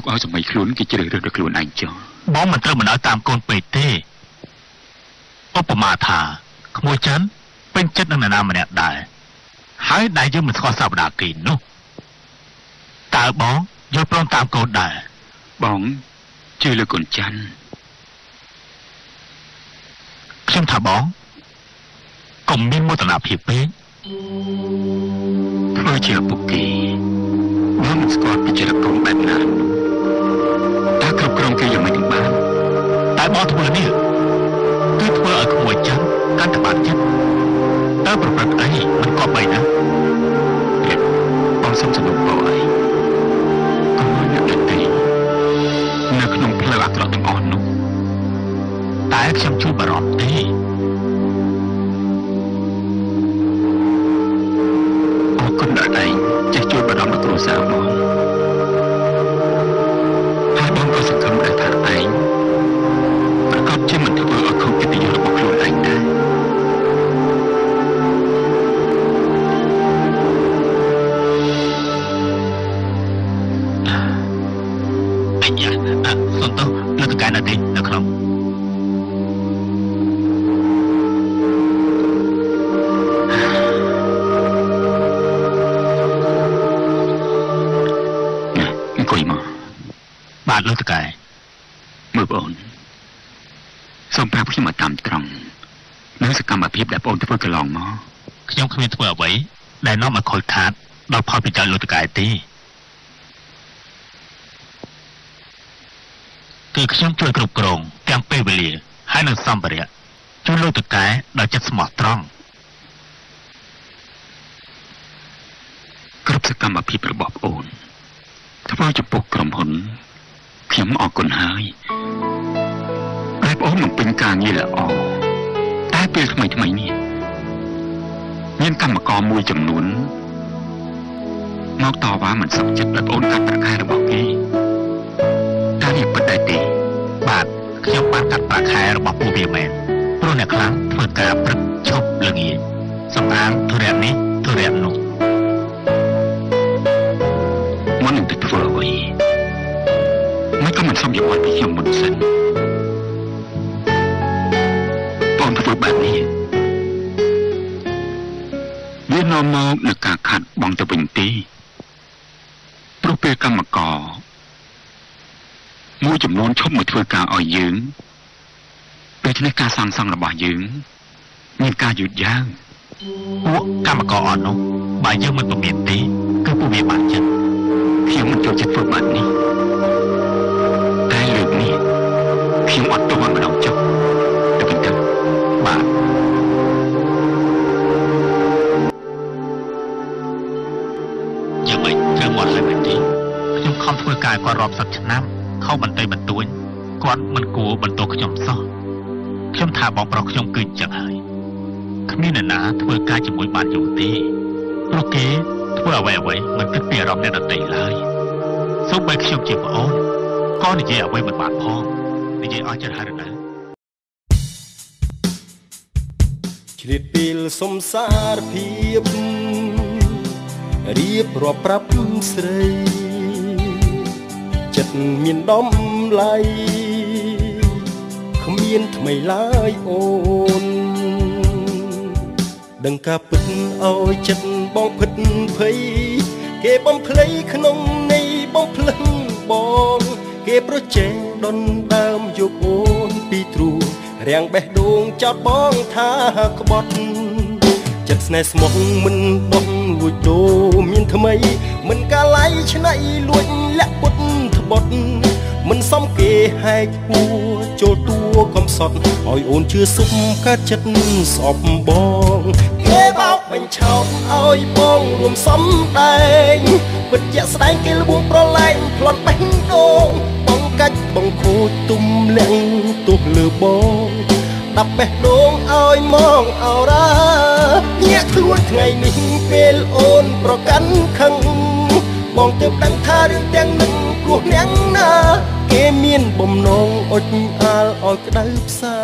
កឲ្យសម័យខ្លួនគេជ្រើសរើសដោយខ្លួនឯងចុះបងមិនត្រូវមិនឲ្យតាមកូនពេកទេឧបមាថាក្មួយចិនពេញចិត្តនឹងនរណាម្នាក់ដែរហើយដែលយើងមិនស្គាល់សព្ទាគេនោះតើបងយល់ព្រមតាមកូនដែរបងជឿលើកូនច័ន្ទខ្ញុំថាបងកុំមានមោទនភាពពេកធ្វើជាឪពុកគេបងមិនស្គាល់ពីចរិតកូនបែបណាតើគ្រប់គ្រងគេយ៉ាងម៉េចទៅបានតែបងធ្វើនេះគឺធ្វើឲ្យក្មួយចិនកាន់តែបានចិត្តតើប្រព្រឹត្តអីមិនគប្បីណាបងសុំសំណូមពរអីកុំឲ្យអ្នកដទៃនៅក្នុងផ្លូវអាក្រក់ទាំងអស់នោះតែខ្ញុំជួបបារម្ភទេអរគុណដល់ឯងចេះជួយបារម្ភដល់គ្រួសារបងហើយបងក៏សង្ឃឹមដែរថាឯងប្រកាសជាមិនធ្វើឲ្យខុសកិត្តិយសរបស់ខ្លួនឯងដែរអញ្ញាសុំទោសលើកកាយនៅទីនៅក្នុងបាទលោកតកែមើលបងសូមប្រាប់ខ្ញុំមកតាមត្រង់នៅសកម្មភាពដែលបងធ្វើកន្លងមកខ្ញុំគ្មានធ្វើអ្វីដែលនាំឲ្យខូចខាតដល់ផលប្រយោជន៍លោកតកែទេគឺខ្ញុំជួយគ្រប់គ្រងទាំងពេលវេលាហើយនិងសម្ភារៈជួយលោកតកែដោយចិត្តស្មោះត្រង់គ្រប់សកម្មភាពរបស់បងធ្វើចំពោះក្រុមហ៊ុនខ្ញុំអរគុណហើយតែបងមិនពេញការងារល្អតែពេលថ្មីនេះមានកម្មករមួយចំនួនមកតវ៉ាមិនសុខចិត្តដោយបងកាត់ប្រាក់ខែរបស់គេតែនេះពិតដែរទេបាទខ្ញុំបានកាត់ប្រាក់ខែរបស់ពួកវាមែនព្រោះអ្នកខ្លាំងធ្វើការព្រឹកឈប់ល្ងាចសម្អាងធរៈនេះធរៈនោះមិននឹងទៅធ្វើអ្វីមិនក៏មិនសមយោបល់ពីខ្ញុំមុនសិនបងធ្វើបែបនេះវានាំមកនឹងការខាត់បងទៅវិញទេព្រោះពេលកម្មករមួយចំនួនឈប់មកធ្វើការឲ្យយើងពេលនេះការសាងសង់របស់យើងមានការយឺតយ៉ាវពួកកម្មករអត់នោះបើយើងមិនពមៀនទេគឺពួកវាបានចិត្តខ្ញុំមិនចូលចិត្តធ្វើបែបនេះតែលើកនេះខ្ញុំអត់ទោះម្ដងចុះទៅវិញទៅបាទយ៉ាងម៉េចធ្វើមកហើយមែនទេខ្ញុំខំធ្វើការគាត់រាប់សិបឆ្នាំខុសបន្តិចបន្តួចគាត់មិនគួរបន្ទោសខ្ញុំសោះខ្ញុំថាបងប្រុសខ្ញុំគឺចឹងហើយគ្មានអ្នកណាធ្វើការជាមួយបានយូរទេព្រោះគេធ្វើអ្វីមិនគិតពីអារម្មណ៍អ្នកដទៃឡើយសូម្បីខ្ញុំជាប្អូនក៏និយាយអ្វីមិនបានផងនិយាយអស់ចិត្តហើយនៅជ្រាបពេលសំសារភាពរៀបរាប់ប្រាប់ស្រីចិត្តមានដំឡៃគ្មានថ្មីឡើយអូនដឹងការពិតឲ្យចិត្តបងពិតភ័យគេបំភ្លៃក្នុងនៃបងភ្លឹងបងគេប្រជែងដុនដើមយកអូនពីទ្រូងរាំងបេះដូងចោតបងថាក្បត់ចិត្តស្នេហ៍ស្មោះមិនដុំលួចដូរមានថ្មីមិនកាឡៃឆ្នៃលួចលាក់ពុតត្បត់មិនសមគេហែកហួរចូលតួកំសត់ឲ្យអូនជឿសុំកើតចិត្តស្អប់បងគេបោកបញ្ឆោតឲ្យបងរួមសំដែងពិតជាក់ស្ដែងគេលួងប្រឡែងផ្លន់បេះដូងបងកាច់បងខូចទុំលាក់ទុះលើបងដាក់បេះដូងឲ្យមកអរ៉ាញាក់ខ្លួនថ្ងៃនេះពេលអូនប្រកាន់ខឹងបងទើបដឹងថារឿងទាំងនឹងគ្រោះនាងណាគេមានបំណងអុចអាលឲ្យក្តៅផ្សា